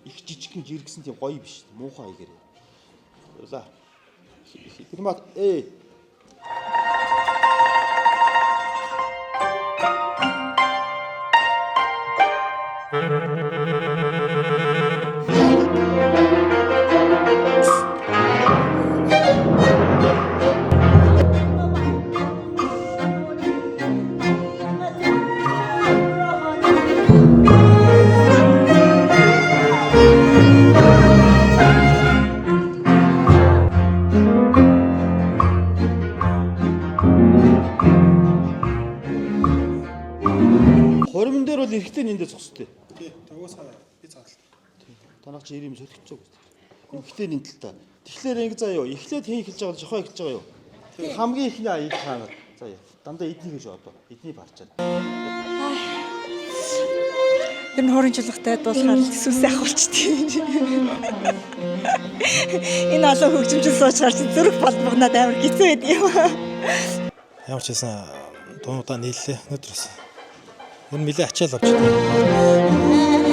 их жижиг юм жиргсэн тийм гоё биш. Муухай игээр. За. Примат Хоримн дээр бол эрэхтэй нэндээ зогстой. Тий, төгөөсөө би цаалаа. Танах чи ирим солихч байгаа. Эмхтэй нэг л та. Тэгэхээр ингэ заа юу? Эхлээд хий эхэлж байгаа жохоо эхэлж байгаа юу? Хамгийн ихний аяг хаана. За яа. Дандаа эдний гэж одоо. Эдний барчаад. Тэр хоримжлагтай дуусахаар төсөөсөө ахуулчихдээ. Энэ олон хөгжимчл суучаар чи зүрх болбогноод амар хэцүү байд юм. Ямар ч байсан дуунуудаа нийллээ. Өнөөдрөөс. Энэ нэлээ ачаал авч байна.